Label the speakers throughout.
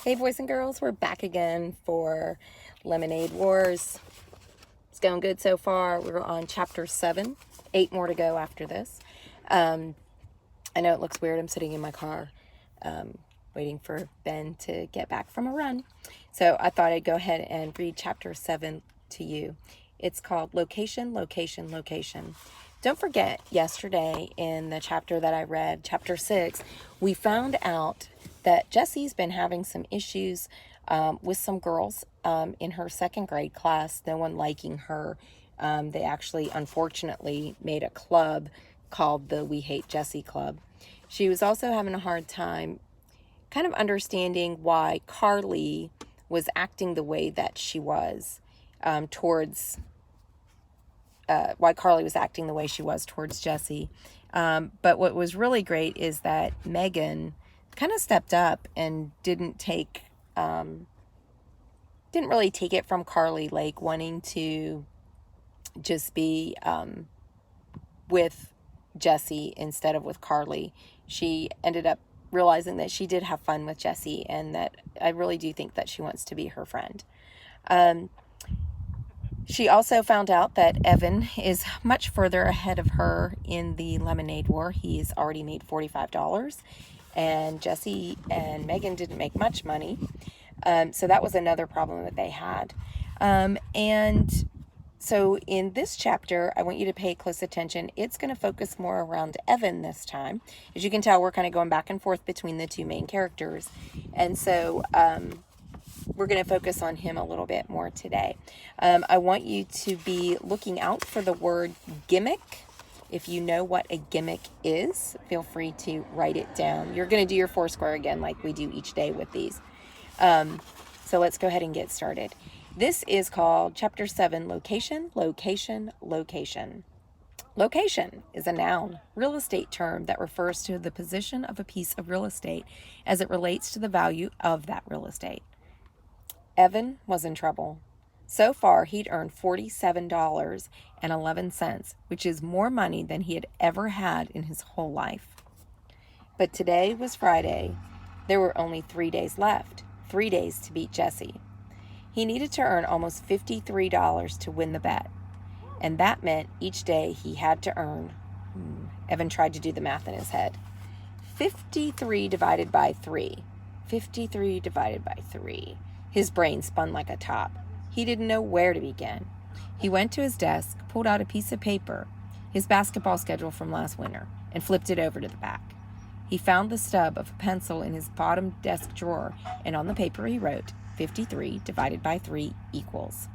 Speaker 1: Hey boys and girls, we're back again for Lemonade Wars. It's going good so far. We're on chapter 7, 8 more to go after this. I know it looks weird. I'm sitting in my car waiting for Ben to get back from a run. So I thought I'd go ahead and read chapter 7 to you. It's called Location, Location, Location. Don't forget, yesterday in the chapter that I read, chapter 6, we found out that Jesse's been having some issues with some girls in her second grade class, no one liking her. They actually, unfortunately, made a club called the We Hate Jessie Club. She was also having a hard time kind of understanding why Carly was acting the way that she was towards Jessie. But what was really great is that Megan kind of stepped up and didn't really take it from Carly, like wanting to just be with Jessie instead of with Carly. She ended up realizing that she did have fun with Jessie, and that I really do think that she wants to be her friend. She also found out that Evan is much further ahead of her in the Lemonade War. He's already made $45, and Jessie and Megan didn't make much money. So that was another problem that they had. And so in this chapter, I want you to pay close attention. It's going to focus more around Evan this time. As you can tell, we're kind of going back and forth between the two main characters. And so we're going to focus on him a little bit more today. I want you to be looking out for the word gimmick. If you know what a gimmick is, feel free to write it down. You're going to do your Foursquare again like we do each day with these. So let's go ahead and get started. This is called Chapter 7, Location, Location, Location. Location is a noun, real estate term that refers to the position of a piece of real estate as it relates to the value of that real estate. Evan was in trouble. So far, he'd earned $47.11, which is more money than he had ever had in his whole life. But today was Friday. There were only 3 days left, 3 days to beat Jessie. He needed to earn almost $53 to win the bet, and that meant each day he had to earn, Evan tried to do the math in his head, 53 divided by 3. 53 divided by 3. His brain spun like a top. He didn't know where to begin. He went to his desk, pulled out a piece of paper, his basketball schedule from last winter, and flipped it over to the back. He found the stub of a pencil in his bottom desk drawer, and on the paper he wrote, 53 divided by 3 equals.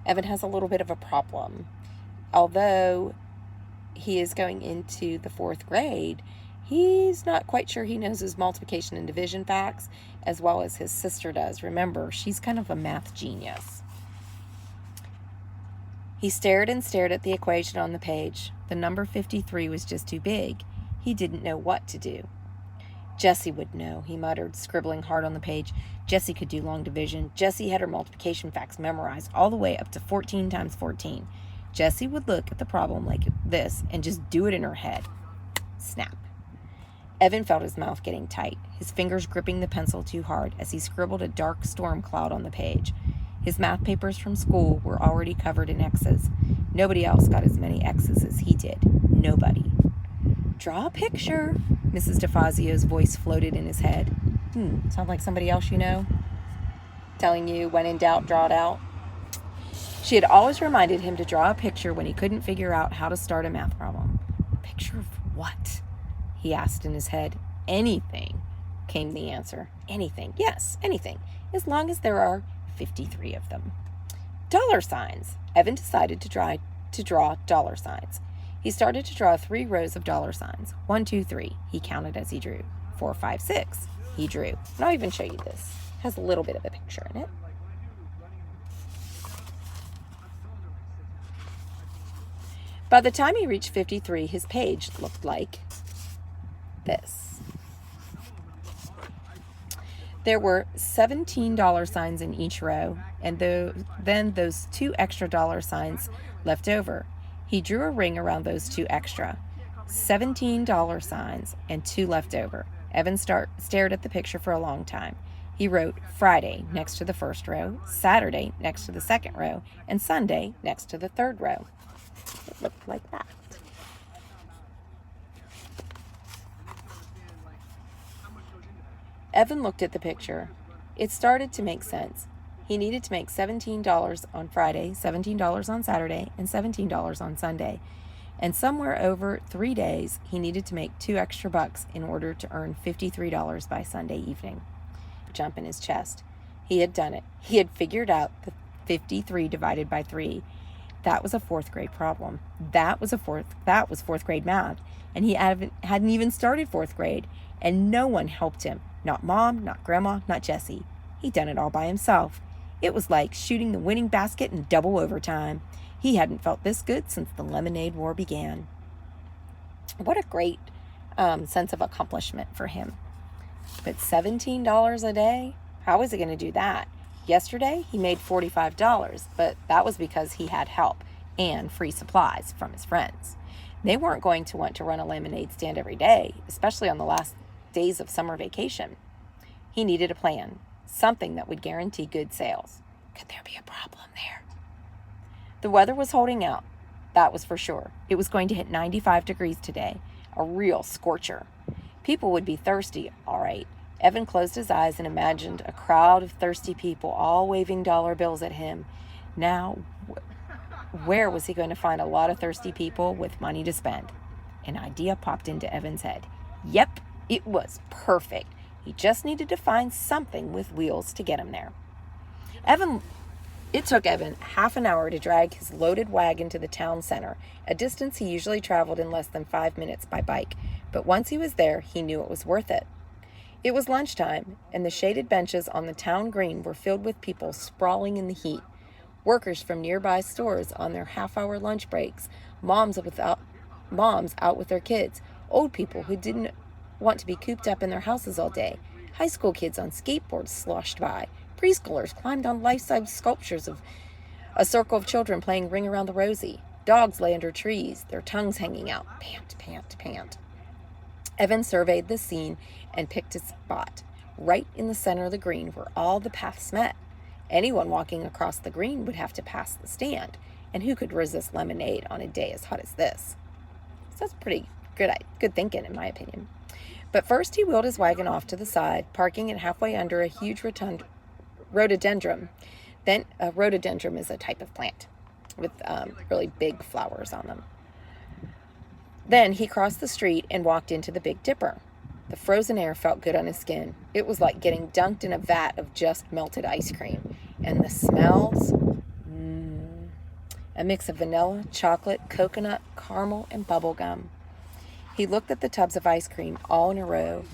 Speaker 1: Evan has a little bit of a problem. Although he is going into the 4th grade, he's not quite sure he knows his multiplication and division facts as well as his sister does. Remember, she's kind of a math genius. He stared and stared at the equation on the page. The number 53 was just too big. He didn't know what to do. Jessie would know, he muttered, scribbling hard on the page. Jessie could do long division. Jessie had her multiplication facts memorized all the way up to 14 times 14. Jessie would look at the problem like this and just do it in her head. Snap. Evan felt his mouth getting tight, his fingers gripping the pencil too hard as he scribbled a dark storm cloud on the page. His math papers from school were already covered in X's. Nobody else got as many X's as he did. Nobody. Draw a picture, Mrs. DeFazio's voice floated in his head. Sounds like somebody else you know? Telling you, when in doubt, draw it out? She had always reminded him to draw a picture when he couldn't figure out how to start a math problem. A picture of what? He asked in his head. Anything, came the answer. Anything, yes, anything, as long as there are 53 of them. Dollar signs. Evan decided to draw dollar signs. He started to draw 3 rows of dollar signs. 1, 2, 3. He counted as he drew. 4, 5, 6. He drew. And I'll even show you this. It has a little bit of a picture in it. By the time he reached 53, his page looked like this. There were 17 dollar signs in each row, and then those 2 extra dollar signs left over. He drew a ring around those 2 extra. $17 signs and 2 left over. Evan stared at the picture for a long time. He wrote Friday next to the first row, Saturday next to the second row, and Sunday next to the third row. It looked like that. Evan looked at the picture. It started to make sense. He needed to make $17 on Friday, $17 on Saturday, and $17 on Sunday. And somewhere over 3 days, he needed to make $2 extra in order to earn $53 by Sunday evening. Jump in his chest. He had done it. He had figured out the 53 divided by 3. That was a 4th grade problem. That was fourth grade math. And he hadn't even started 4th grade. And no one helped him. Not Mom, not Grandma, not Jessie. He'd done it all by himself. It was like shooting the winning basket in double overtime. He hadn't felt this good since the Lemonade War began. What a great sense of accomplishment for him. But $17 a day? How was he going to do that? Yesterday, he made $45, but that was because he had help and free supplies from his friends. They weren't going to want to run a lemonade stand every day, especially on the last days of summer vacation. He needed a plan, something that would guarantee good sales. Could there be a problem there? The weather was holding out, that was for sure. It was going to hit 95 degrees today, a real scorcher. People would be thirsty, all right. Evan closed his eyes and imagined a crowd of thirsty people all waving dollar bills at him. Now, where was he going to find a lot of thirsty people with money to spend? An idea popped into Evan's head. Yep, it was perfect. He just needed to find something with wheels to get him there. It took Evan half an hour to drag his loaded wagon to the town center, a distance he usually traveled in less than 5 minutes by bike. But once he was there, he knew it was worth it. It was lunchtime, and the shaded benches on the town green were filled with people sprawling in the heat. Workers from nearby stores on their half-hour lunch breaks, moms out with their kids, old people who didn't want to be cooped up in their houses all day, high school kids on skateboards sloshed by, preschoolers climbed on life-size sculptures of a circle of children playing Ring Around the Rosie. Dogs lay under trees, their tongues hanging out, pant, pant, pant. Evan surveyed the scene and picked a spot, right in the center of the green where all the paths met. Anyone walking across the green would have to pass the stand, and who could resist lemonade on a day as hot as this? So that's pretty good thinking, in my opinion. But first he wheeled his wagon off to the side, parking it halfway under a huge rhododendron. Then a rhododendron is a type of plant with really big flowers on them. Then he crossed the street and walked into the Big Dipper. The frozen air felt good on his skin. It was like getting dunked in a vat of just melted ice cream. And the smells, a mix of vanilla, chocolate, coconut, caramel, and bubble gum. He looked at the tubs of ice cream all in a row,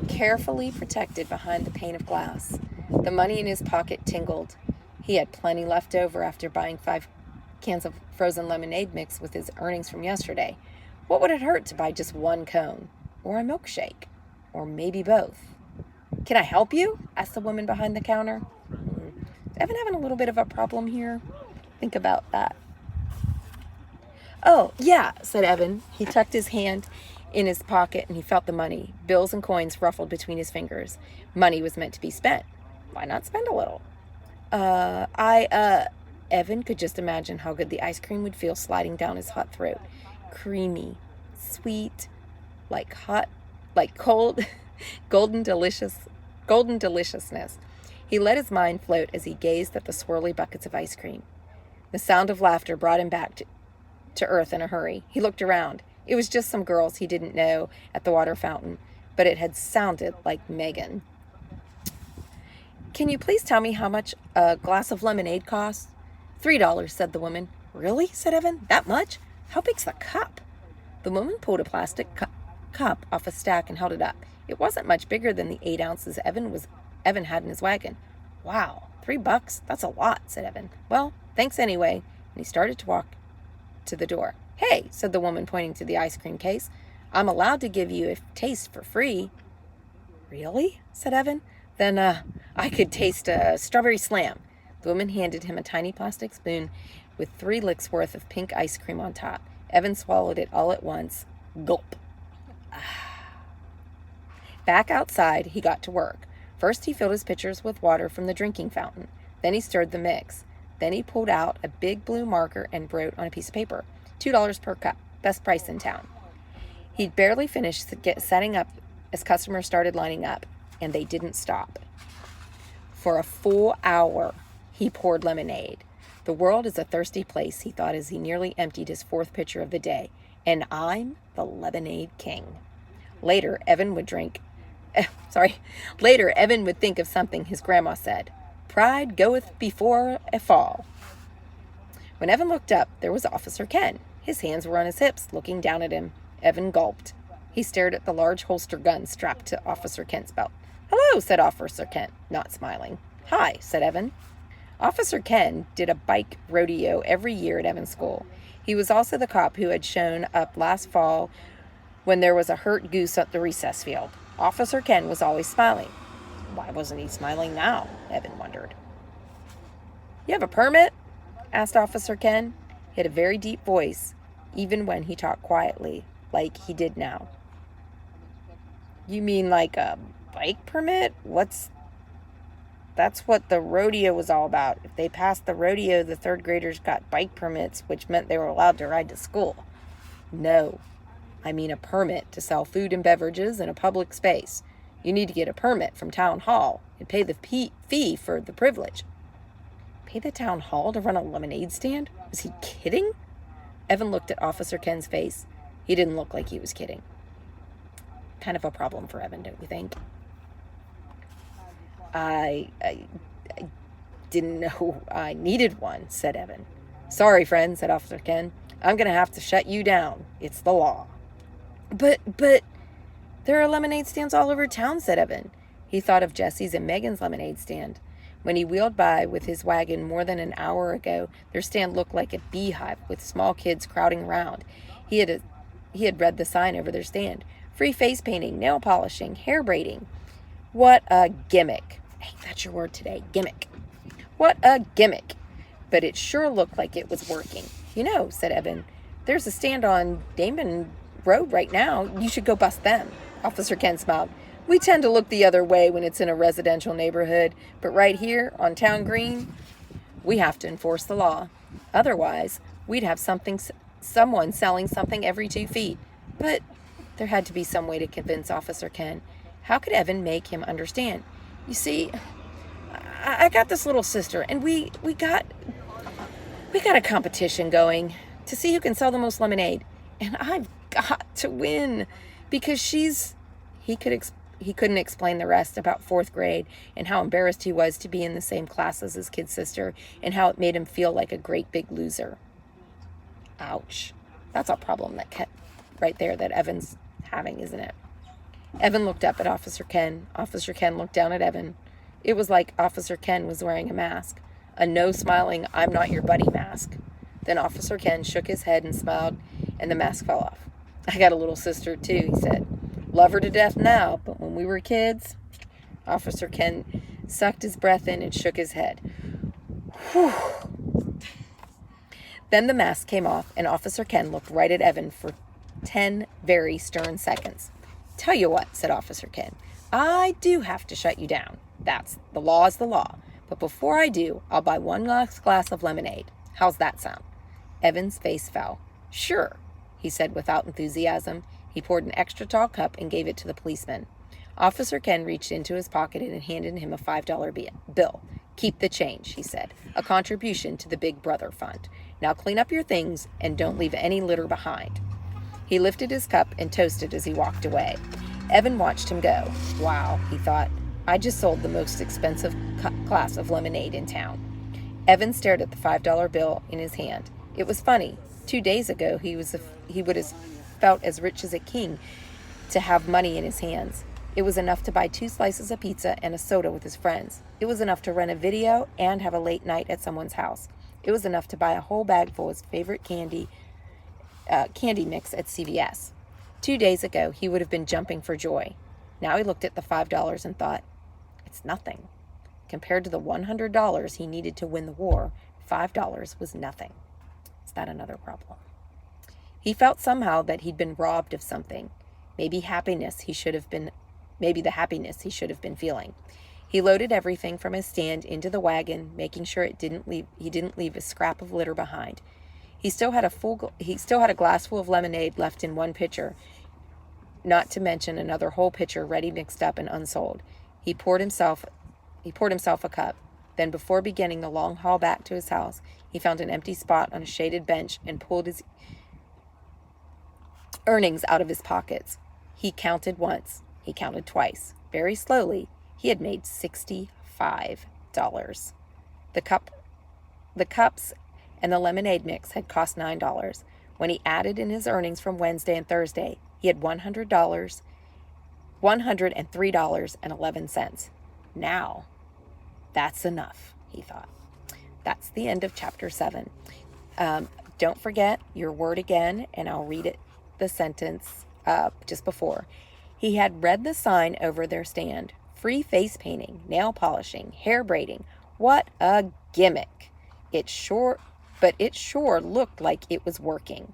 Speaker 1: carefully protected behind the pane of glass. The money in his pocket tingled. He had plenty left over after buying 5 cans of frozen lemonade mix with his earnings from yesterday. What would it hurt to buy just 1 cone? Or a milkshake? Or maybe both? Can I help you? Asked the woman behind the counter. Is Evan having a little bit of a problem here? Think about that. Oh, yeah, said Evan. He tucked his hand in his pocket and he felt the money. Bills and coins ruffled between his fingers. Money was meant to be spent. Why not spend a little? Evan could just imagine how good the ice cream would feel sliding down his hot throat. Creamy, sweet, like cold, golden deliciousness. He let his mind float as he gazed at the swirly buckets of ice cream. The sound of laughter brought him back to earth in a hurry. He looked around. It was just some girls he didn't know at the water fountain, but it had sounded like Megan. Can you please tell me how much a glass of lemonade costs? $3, said the woman. Really? Said Evan. That much? How big's the cup? The woman pulled a plastic cup off a stack and held it up. It wasn't much bigger than the 8 ounces Evan had in his wagon. Wow, $3? That's a lot, said Evan. Well, thanks anyway. And he started to walk to the door. Hey, said the woman, pointing to the ice cream case. I'm allowed to give you a taste for free. Really? Said Evan. Then I could taste a strawberry slam. The woman handed him a tiny plastic spoon with 3 licks worth of pink ice cream on top. Evan swallowed it all at once. Gulp. Back outside, he got to work. First, he filled his pitchers with water from the drinking fountain. Then he stirred the mix. Then he pulled out a big blue marker and wrote on a piece of paper, $2 per cup, best price in town. He'd barely finished setting up as customers started lining up, and they didn't stop. For a full hour, he poured lemonade. The world is a thirsty place, he thought as he nearly emptied his fourth pitcher of the day, and I'm the lemonade king. Later, Evan would think of something his grandma said. Pride goeth before a fall. When Evan looked up, there was Officer Ken. His hands were on his hips, looking down at him. Evan gulped. He stared at the large holster gun strapped to Officer Kent's belt. Hello, said Officer Kent, not smiling. Hi, said Evan. Officer Ken did a bike rodeo every year at Evan's school. He was also the cop who had shown up last fall when there was a hurt goose at the recess field. Officer Ken was always smiling. Why wasn't he smiling now? Evan wondered. You have a permit? Asked Officer Ken. He had a very deep voice, even when he talked quietly, like he did now. You mean like a bike permit? That's what the rodeo was all about. If they passed the rodeo, the third graders got bike permits, which meant they were allowed to ride to school. No, I mean a permit to sell food and beverages in a public space. You need to get a permit from town hall and pay the fee for the privilege. Pay the town hall to run a lemonade stand? Was he kidding? Evan looked at Officer Ken's face. He didn't look like he was kidding. Kind of a problem for Evan, don't you think? I didn't know I needed one, said Evan. Sorry, friend, said Officer Ken. I'm going to have to shut you down. It's the law. But there are lemonade stands all over town, said Evan. He thought of Jesse's and Megan's lemonade stand. When he wheeled by with his wagon more than an hour ago, their stand looked like a beehive with small kids crowding around. He had read the sign over their stand. Free face painting, nail polishing, hair braiding. What a gimmick. Hey, that's your word today, gimmick. What a gimmick. But it sure looked like it was working. You know, said Evan, there's a stand on Damon Road right now. You should go bust them. Officer Ken smiled. We tend to look the other way when it's in a residential neighborhood, but right here on Town Green, we have to enforce the law. Otherwise, we'd have someone selling something every 2 feet. But there had to be some way to convince Officer Ken. How could Evan make him understand? You see, I got this little sister, and we got a competition going to see who can sell the most lemonade, and I've got to win because he couldn't explain the rest about fourth grade and how embarrassed he was to be in the same class as his kid sister and how it made him feel like a great big loser. Ouch. That's a problem right there that Evan's having, isn't it? Evan looked up at Officer Ken. Officer Ken looked down at Evan. It was like Officer Ken was wearing a mask, a no-smiling, I'm not your buddy mask. Then Officer Ken shook his head and smiled, and the mask fell off. I got a little sister, too, he said. Love her to death now, but when we were kids... Officer Ken sucked his breath in and shook his head. Whew. Then the mask came off, and Officer Ken looked right at Evan for 10 very stern seconds. Tell you what, said Officer Ken, I do have to shut you down. The law is the law. But before I do, I'll buy one last glass of lemonade. How's that sound? Evan's face fell. Sure, he said without enthusiasm. He poured an extra tall cup and gave it to the policeman. Officer Ken reached into his pocket and handed him a $5 bill. Keep the change, he said, a contribution to the Big Brother Fund. Now clean up your things and don't leave any litter behind. He lifted his cup and toasted as he walked away. Evan watched him go. Wow, he thought, I just sold the most expensive glass of lemonade in town. Evan stared at the $5 bill in his hand. It was funny. 2 days ago, he would have felt as rich as a king to have money in his hands. It was enough to buy 2 slices of pizza and a soda with his friends. It was enough to rent a video and have a late night at someone's house. It was enough to buy a whole bag full of his favorite candy mix at CVS. 2 days ago, he would have been jumping for joy. Now he looked at the $5 and thought, it's nothing. Compared to the $100 he needed to win the war, $5 was nothing. Is that another problem? He felt somehow that he'd been robbed of something. Maybe happiness he should have been maybe the happiness he should have been feeling. He loaded everything from his stand into the wagon, making sure he didn't leave a scrap of litter behind. He still had a glass full of lemonade left in one pitcher, not to mention another whole pitcher ready mixed up and unsold. He poured himself a cup. Then, before beginning the long haul back to his house, he found an empty spot on a shaded bench and pulled his earnings out of his pockets. He counted once. He counted twice. Very slowly, he had made $65. The cups and the lemonade mix had cost $9. When he added in his earnings from Wednesday and Thursday, he had $103.11. Now, that's enough, he thought. That's the end of chapter 7. Don't forget your word again, and I'll read it, the sentence just before. He had read the sign over their stand. Free face painting, nail polishing, hair braiding. What a gimmick. It sure looked like it was working.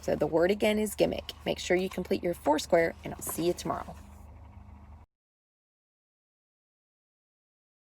Speaker 1: So the word again is gimmick. Make sure you complete your Foursquare, and I'll see you tomorrow.